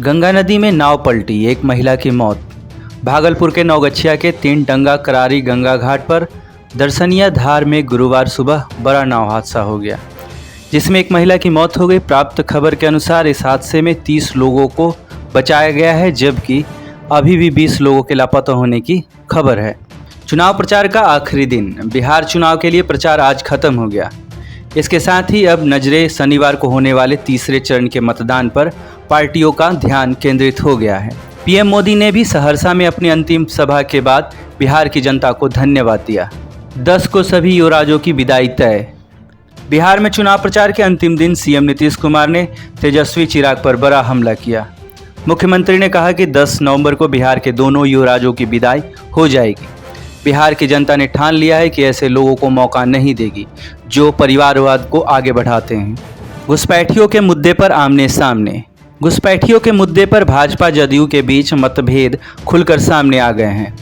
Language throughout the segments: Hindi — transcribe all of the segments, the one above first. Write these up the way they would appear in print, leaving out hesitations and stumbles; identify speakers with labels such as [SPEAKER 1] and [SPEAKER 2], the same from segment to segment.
[SPEAKER 1] गंगा नदी में नाव पलटी, एक महिला की मौत। भागलपुर के नौगछिया के 3 टंगा करारी गंगा घाट पर दर्शनीय धार में गुरुवार सुबह बड़ा नाव हादसा हो गया, जिसमें एक महिला की मौत हो गई। प्राप्त खबर के अनुसार इस हादसे में 30 लोगों को बचाया गया है, जबकि अभी भी 20 लोगों के लापता होने की खबर है। चुनाव प्रचार का आखिरी दिन, बिहार चुनाव के लिए प्रचार आज खत्म हो गया। इसके साथ ही अब नजरें शनिवार को होने वाले तीसरे चरण के मतदान पर पार्टियों का ध्यान केंद्रित हो गया है। पीएम मोदी ने भी सहरसा में अपनी अंतिम सभा के बाद बिहार की जनता को धन्यवाद दिया। 10 को सभी युवराजों की विदाई तय। बिहार में चुनाव प्रचार के अंतिम दिन सीएम नीतीश कुमार ने तेजस्वी चिराग पर बड़ा हमला किया। मुख्यमंत्री ने कहा कि 10 नवंबर को बिहार के दोनों युवराजों की विदाई हो जाएगी। बिहार की जनता ने ठान लिया है कि ऐसे लोगों को मौका नहीं देगी जो परिवारवाद को आगे बढ़ाते हैं। घुसपैठियों के मुद्दे पर आमने सामने। घुसपैठियों के मुद्दे पर भाजपा जदयू के बीच मतभेद खुलकर सामने आ गए हैं।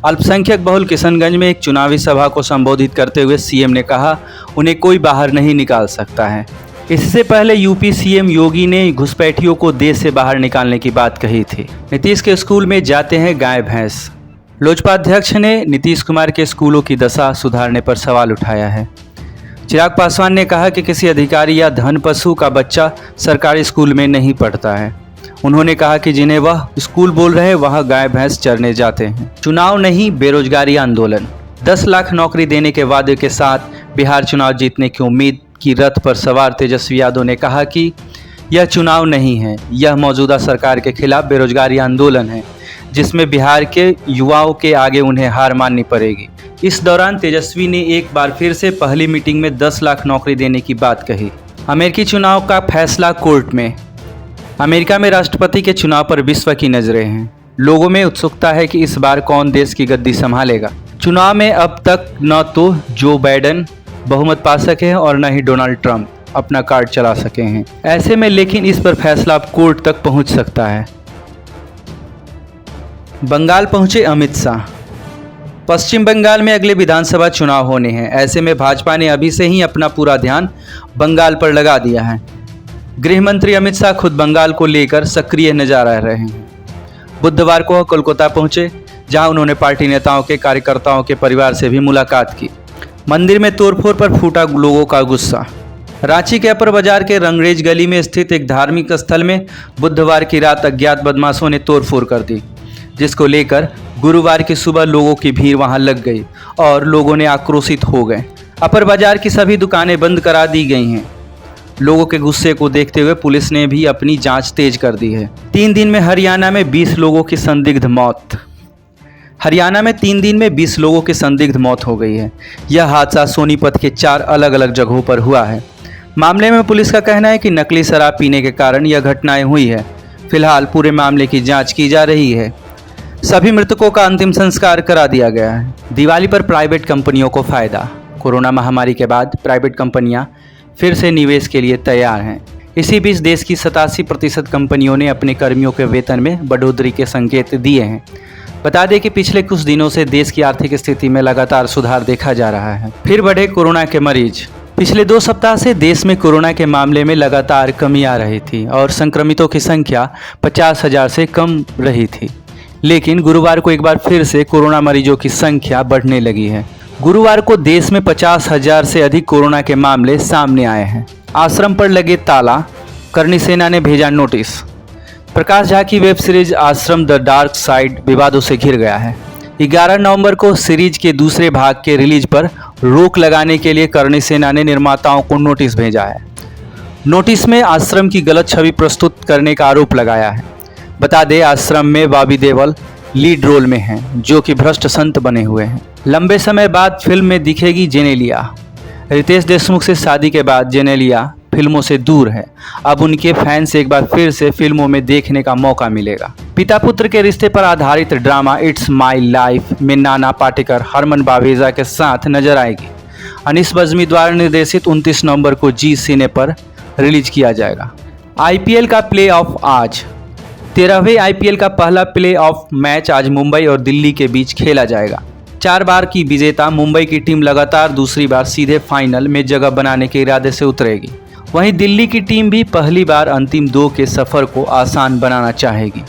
[SPEAKER 1] अल्पसंख्यक बहुल किशनगंज में एक चुनावी सभा को संबोधित करते हुए सीएम ने कहा, उन्हें कोई बाहर नहीं निकाल सकता है। इससे पहले यूपी सीएम योगी ने घुसपैठियों को देश से बाहर निकालने की बात कही थी। नीतीश के स्कूल में जाते हैं गाय भैंस। लोजपा अध्यक्ष ने नीतीश कुमार के स्कूलों की दशा सुधारने पर सवाल उठाया है। चिराग पासवान ने कहा कि किसी अधिकारी या धन पशु का बच्चा सरकारी स्कूल में नहीं पढ़ता है। उन्होंने कहा कि जिन्हें वह स्कूल बोल रहे वह गाय भैंस चरने जाते हैं। चुनाव नहीं, बेरोजगारी आंदोलन। 10 लाख नौकरी देने के वादे के साथ बिहार चुनाव जीतने की उम्मीद की रथ पर सवार तेजस्वी यादव ने कहा कि यह चुनाव नहीं है, यह मौजूदा सरकार के खिलाफ बेरोजगारी आंदोलन है, जिसमें बिहार के युवाओं के आगे उन्हें हार माननी पड़ेगी। इस दौरान तेजस्वी ने एक बार फिर से पहली मीटिंग में 10 लाख नौकरी देने की बात कही। अमेरिकी चुनाव का फैसला कोर्ट में। अमेरिका में राष्ट्रपति के चुनाव पर विश्व की नजरें हैं। लोगों में उत्सुकता है कि इस बार कौन देश की गद्दी संभालेगा। चुनाव में अब तक न तो जो बाइडेन बहुमत पा सके हैं और न ही डोनाल्ड ट्रंप अपना कार्ड चला सके हैं। ऐसे में लेकिन इस पर फैसला अब कोर्ट तक पहुंच सकता है। बंगाल पहुंचे अमित शाह। पश्चिम बंगाल में अगले विधानसभा चुनाव होने हैं। ऐसे में भाजपा ने अभी से ही अपना पूरा ध्यान बंगाल पर लगा दिया है। गृह मंत्री अमित शाह खुद बंगाल को लेकर सक्रिय नजर आ रहे हैं। बुधवार को कोलकाता पहुंचे, जहां उन्होंने पार्टी नेताओं के कार्यकर्ताओं के परिवार से भी मुलाकात की। मंदिर में तोड़फोड़ पर फूटा लोगों का गुस्सा। रांची के अपर बाजार के रंगरेज गली में स्थित एक धार्मिक स्थल में बुधवार की रात अज्ञात बदमाशों ने तोड़फोड़ कर दी, जिसको लेकर गुरुवार की सुबह लोगों की भीड़ वहां लग गई और लोगों ने आक्रोशित हो गए। अपर बाजार की सभी दुकानें बंद करा दी गई हैं। लोगों के गुस्से को देखते हुए पुलिस ने भी अपनी जांच तेज कर दी है। 3 दिन में हरियाणा में 20 लोगों की संदिग्ध मौत। हरियाणा में 3 दिन में 20 लोगों की संदिग्ध मौत हो गई है। यह हादसा सोनीपत के 4 अलग अलग जगहों पर हुआ है। मामले में पुलिस का कहना है कि नकली शराब पीने के कारण यह घटनाएं हुई है। फिलहाल पूरे मामले की जांच की जा रही है। सभी मृतकों का अंतिम संस्कार करा दिया गया है। दिवाली पर प्राइवेट कंपनियों को फायदा। कोरोना महामारी के बाद प्राइवेट कंपनियां फिर से निवेश के लिए तैयार हैं। इसी बीच देश की 87% कंपनियों ने अपने कर्मियों के वेतन में बढ़ोतरी के संकेत दिए हैं। बता दें कि पिछले कुछ दिनों से देश की आर्थिक स्थिति में लगातार सुधार देखा जा रहा है। फिर बढ़े कोरोना के मरीज। पिछले 2 सप्ताह से देश में कोरोना के मामले में लगातार कमी आ रही थी और संक्रमितों की संख्या 50,000 से कम रही थी। लेकिन गुरुवार को एक बार फिर से कोरोना मरीजों की संख्या बढ़ने लगी है। गुरुवार को देश में 50,000 से अधिक कोरोना के मामले सामने आए हैं। आश्रम पर लगे ताला, करणी सेना ने भेजा नोटिस। प्रकाश झा की वेब सीरीज आश्रम द डार्क साइड विवादों से घिर गया है। 11 नवंबर को सीरीज के दूसरे भाग के रिलीज पर रोक लगाने के लिए करणी सेना ने निर्माताओं को नोटिस भेजा है। नोटिस में आश्रम की गलत छवि प्रस्तुत करने का आरोप लगाया है। बता दें, आश्रम में बॉबी देओल लीड रोल में हैं, जो कि भ्रष्ट संत बने हुए हैं। लंबे समय बाद फिल्म में दिखेगी जेनेलिया। रितेश देशमुख से शादी के बाद जेनेलिया फिल्मों से दूर है। अब उनके फैंस एक बार फिर से फिल्मों में देखने का मौका मिलेगा। पिता पुत्र के रिश्ते पर आधारित ड्रामा इट्स माई लाइफ में नाना पाटेकर हरमन बावेजा के साथ नजर आएगी। अनीस बज्मी द्वारा निर्देशित 29 नवंबर को जी सिने पर रिलीज किया जाएगा। आईपीएल का प्ले ऑफ आज। 13वें आईपीएल का पहला प्ले ऑफ मैच आज मुंबई और दिल्ली के बीच खेला जाएगा। 4 बार की विजेता मुंबई की टीम लगातार दूसरी बार सीधे फाइनल में जगह बनाने के इरादे से उतरेगी। वहीं दिल्ली की टीम भी पहली बार अंतिम 2 के सफर को आसान बनाना चाहेगी।